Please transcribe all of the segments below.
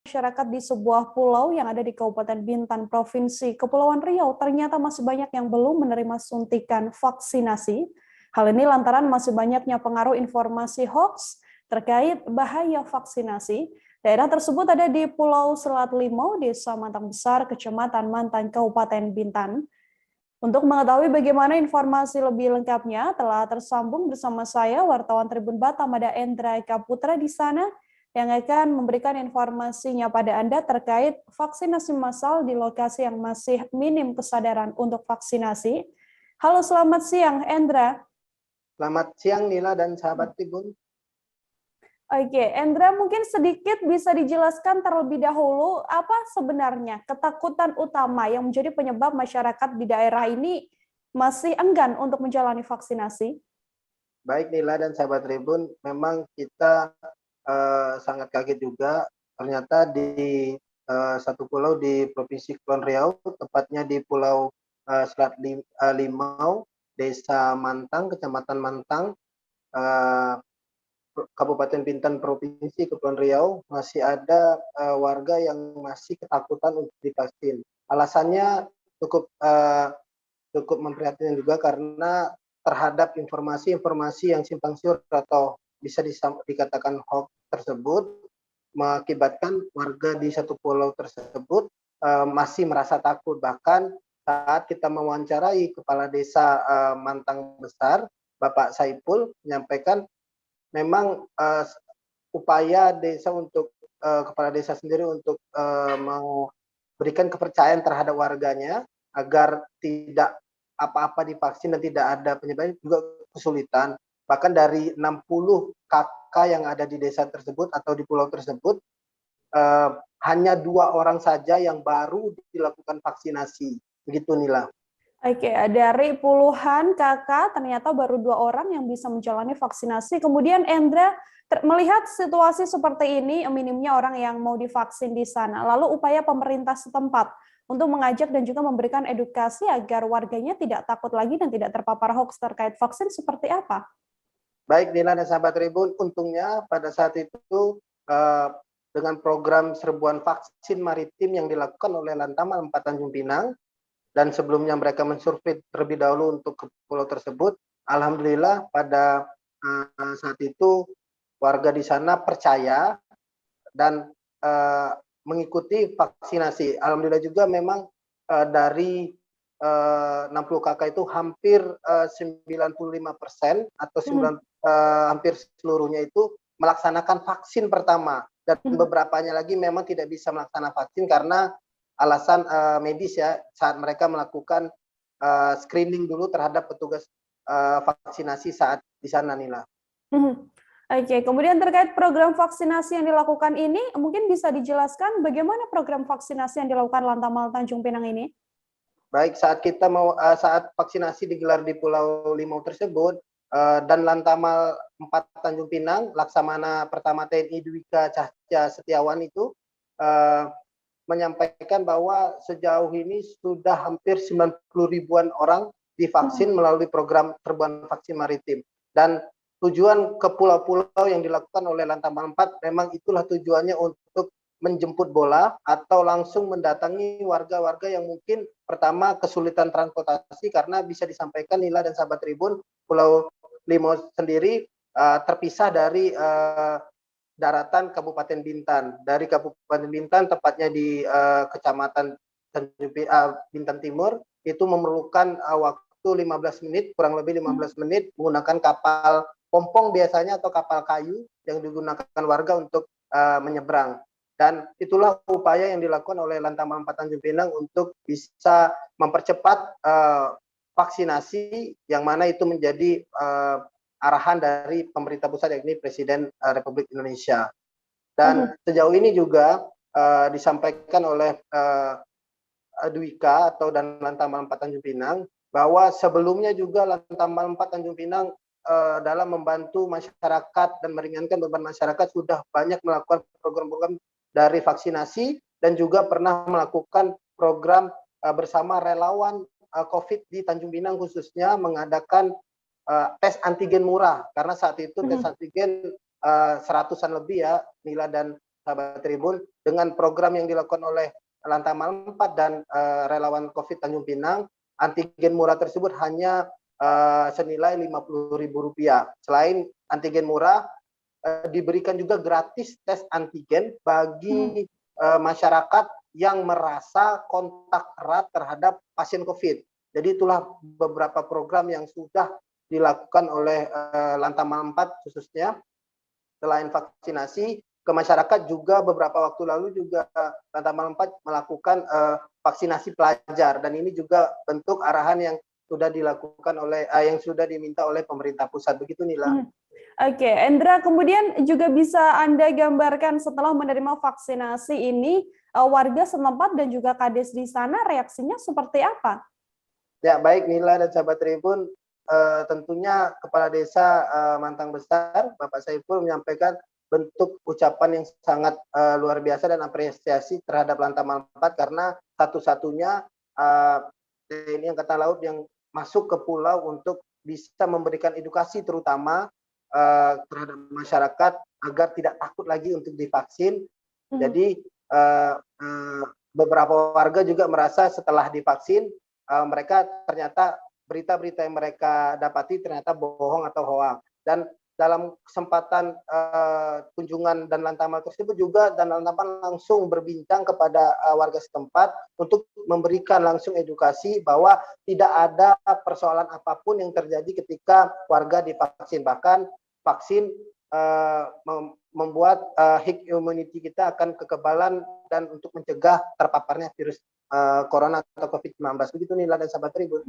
Masyarakat di sebuah pulau yang ada di Kabupaten Bintan, Provinsi Kepulauan Riau, ternyata masih banyak yang belum menerima suntikan vaksinasi. Hal ini lantaran masih banyaknya pengaruh informasi hoax terkait bahaya vaksinasi. Daerah tersebut ada di Pulau Selat Limau, Desa Mantang Besar, Kecamatan Mantang, Kabupaten Bintan. Untuk mengetahui bagaimana informasi lebih lengkapnya, telah tersambung bersama saya, wartawan Tribun Batam, ada Endra Kaputra di sana, yang akan memberikan informasinya pada Anda terkait vaksinasi massal di lokasi yang masih minim kesadaran untuk vaksinasi. Halo, selamat siang, Endra. Selamat siang, Nila dan sahabat Tribun. Oke, Endra, mungkin sedikit bisa dijelaskan terlebih dahulu apa sebenarnya ketakutan utama yang menjadi penyebab masyarakat di daerah ini masih enggan untuk menjalani vaksinasi? Baik, Nila dan sahabat Tribun, memang kita sangat kaget juga. Ternyata di satu pulau di Provinsi Kepulauan Riau, tepatnya di Pulau Selat Limau, Desa Mantang, Kecamatan Mantang, Kabupaten Bintan, Provinsi Kepulauan Riau, masih ada warga yang masih ketakutan untuk divaksin. Alasannya cukup memprihatinkan juga karena terhadap informasi-informasi yang simpang siur atau bisa dikatakan hoax tersebut mengakibatkan warga di satu pulau tersebut masih merasa takut. Bahkan saat kita mewawancarai Kepala Desa Mantang Besar, Bapak Saipul, menyampaikan memang upaya desa untuk Kepala Desa sendiri untuk memberikan kepercayaan terhadap warganya agar tidak apa-apa divaksin dan tidak ada penyebaran juga kesulitan. Bahkan dari 60 kakak yang ada di desa tersebut atau di pulau tersebut, hanya 2 orang saja yang baru dilakukan vaksinasi. Begitu, Nila. Oke, dari puluhan kakak ternyata baru 2 orang yang bisa menjalani vaksinasi. Kemudian Endra melihat situasi seperti ini, minimnya orang yang mau divaksin di sana. Lalu upaya pemerintah setempat untuk mengajak dan juga memberikan edukasi agar warganya tidak takut lagi dan tidak terpapar hoax terkait vaksin seperti apa? Baik, Nila dan sahabat Tribun, untungnya pada saat itu dengan program serbuan vaksin maritim yang dilakukan oleh Lantamal 4 Tanjung Pinang, dan sebelumnya mereka mensurvei terlebih dahulu untuk ke pulau tersebut, alhamdulillah pada saat itu warga di sana percaya dan mengikuti vaksinasi. Alhamdulillah juga memang dari 60 kakak itu hampir 95% atau hampir seluruhnya itu melaksanakan vaksin pertama, dan beberapanya lagi memang tidak bisa melaksanakan vaksin karena alasan medis ya, saat mereka melakukan screening dulu terhadap petugas vaksinasi saat di sana, Nila. Oke, kemudian terkait program vaksinasi yang dilakukan ini, mungkin bisa dijelaskan bagaimana program vaksinasi yang dilakukan Lantamal Tanjung Pinang ini? Baik, saat vaksinasi digelar di Pulau Limau tersebut, dan Lantamal 4 Tanjung Pinang, Laksamana Pertama TNI Dwika Cahya Setiawan itu menyampaikan bahwa sejauh ini sudah hampir 90 ribuan orang divaksin melalui program serbuan vaksin maritim. Dan tujuan ke pulau-pulau yang dilakukan oleh Lantamal 4 memang itulah tujuannya untuk menjemput bola atau langsung mendatangi warga-warga yang mungkin pertama kesulitan transportasi, karena bisa disampaikan Nila dan sahabat Tribun, Pulau Limau sendiri terpisah dari daratan Kabupaten Bintan. Dari Kabupaten Bintan, tepatnya di Kecamatan Bintan Timur, itu memerlukan waktu 15 menit, kurang lebih 15 menit menggunakan kapal pompong biasanya atau kapal kayu yang digunakan warga untuk menyeberang. Dan itulah upaya yang dilakukan oleh Lantamal 4 Tanjung Pinang untuk bisa mempercepat vaksinasi, yang mana itu menjadi arahan dari pemerintah pusat, yakni Presiden Republik Indonesia. Dan sejauh ini juga disampaikan oleh Dwika atau dan Lantamal 4 Tanjung Pinang bahwa sebelumnya juga Lantamal 4 Tanjung Pinang dalam membantu masyarakat dan meringankan beban masyarakat sudah banyak melakukan program-program dari vaksinasi, dan juga pernah melakukan program bersama relawan COVID di Tanjung Pinang, khususnya mengadakan tes antigen murah, karena saat itu tes antigen seratusan lebih ya, Nila dan sahabat Tribun, dengan program yang dilakukan oleh Lantamal 4 dan relawan COVID Tanjung Pinang, antigen murah tersebut hanya senilai Rp50.000. Selain antigen murah, diberikan juga gratis tes antigen bagi masyarakat yang merasa kontak erat terhadap pasien COVID. Jadi itulah beberapa program yang sudah dilakukan oleh Lantamal 4 khususnya. Selain vaksinasi ke masyarakat juga beberapa waktu lalu juga Lantamal 4 melakukan vaksinasi pelajar, dan ini juga bentuk arahan yang sudah dilakukan oleh yang sudah diminta oleh pemerintah pusat. Begitu Nila. Oke, Endra, kemudian juga bisa Anda gambarkan setelah menerima vaksinasi ini warga setempat dan juga Kades di sana reaksinya seperti apa? Ya, baik Nila dan sahabat Tribun, tentunya Kepala Desa Mantang Besar, Bapak Saiful, menyampaikan bentuk ucapan yang sangat luar biasa dan apresiasi terhadap Lantamal 4 karena satu-satunya TNI Angkatan Laut yang masuk ke pulau untuk bisa memberikan edukasi terutama terhadap masyarakat agar tidak takut lagi untuk divaksin. Jadi beberapa warga juga merasa setelah divaksin mereka ternyata berita-berita yang mereka dapati ternyata bohong atau hoax. Dan dalam kesempatan kunjungan dan Lantamal tersebut juga dan Lantamal langsung berbincang kepada warga setempat untuk memberikan langsung edukasi bahwa tidak ada persoalan apapun yang terjadi ketika warga divaksin. Bahkan vaksin membuat herd immunity kita akan kekebalan dan untuk mencegah terpaparnya virus corona atau COVID-19. Begitu Nila dan sahabat Tribun.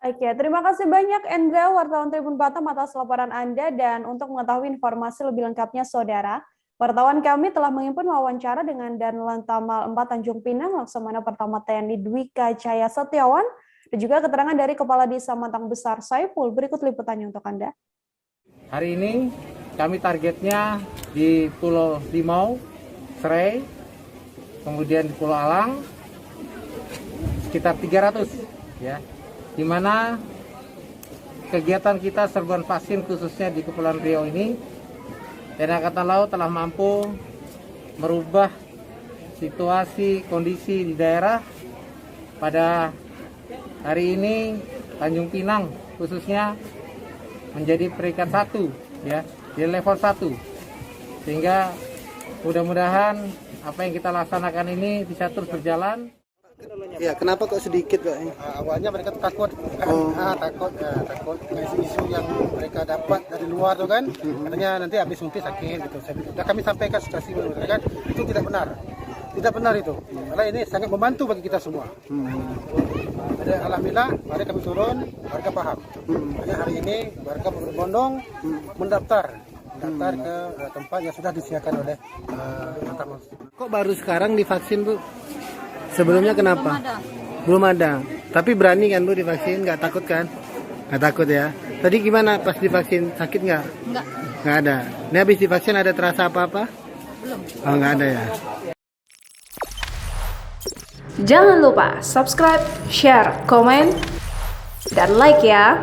Oke, terima kasih banyak Endra, wartawan Tribun Batam atas laporan Anda, dan untuk mengetahui informasi lebih lengkapnya Saudara, wartawan kami telah menghimpun wawancara dengan Dan Lantamal 4 Tanjung Pinang, Laksamana Pertama TNI Dwika Cahya Setiawan, dan juga keterangan dari Kepala Desa Mantang Besar Saiful. Berikut liputannya untuk Anda. Hari ini kami targetnya di Pulau Limau, Serai, kemudian di Pulau Alang, sekitar 300 ya. Di mana kegiatan kita serbuan vaksin khususnya di Kepulauan Riau ini, TNI Angkatan Laut telah mampu merubah situasi kondisi di daerah. Pada hari ini Tanjung Pinang khususnya menjadi peringkat 1 ya, di level 1, sehingga mudah-mudahan apa yang kita laksanakan ini bisa terus berjalan. Ya, kenapa kok sedikit Pak? Awalnya mereka takut, takut dengan isu yang mereka dapat dari luar tuh kan, katanya nanti habis suntik sakit gitu. Sudah kami sampaikan situasi kan, itu tidak benar itu. Karena ini sangat membantu bagi kita semua. Jadi alhamdulillah, mari kami turun, warga paham. Hanya hari ini warga berbondong mendaftar ke tempat yang sudah disediakan oleh Lantamal. Kok baru sekarang divaksin Bu? Sebelumnya kenapa? Belum ada. Tapi berani kan Bu divaksin? Nggak takut kan? Nggak takut ya. Tadi gimana pas divaksin? Sakit nggak? Nggak ada. Ini habis divaksin ada terasa apa-apa? Belum. Oh nggak ada ya. Jangan lupa subscribe, share, komen, dan like ya.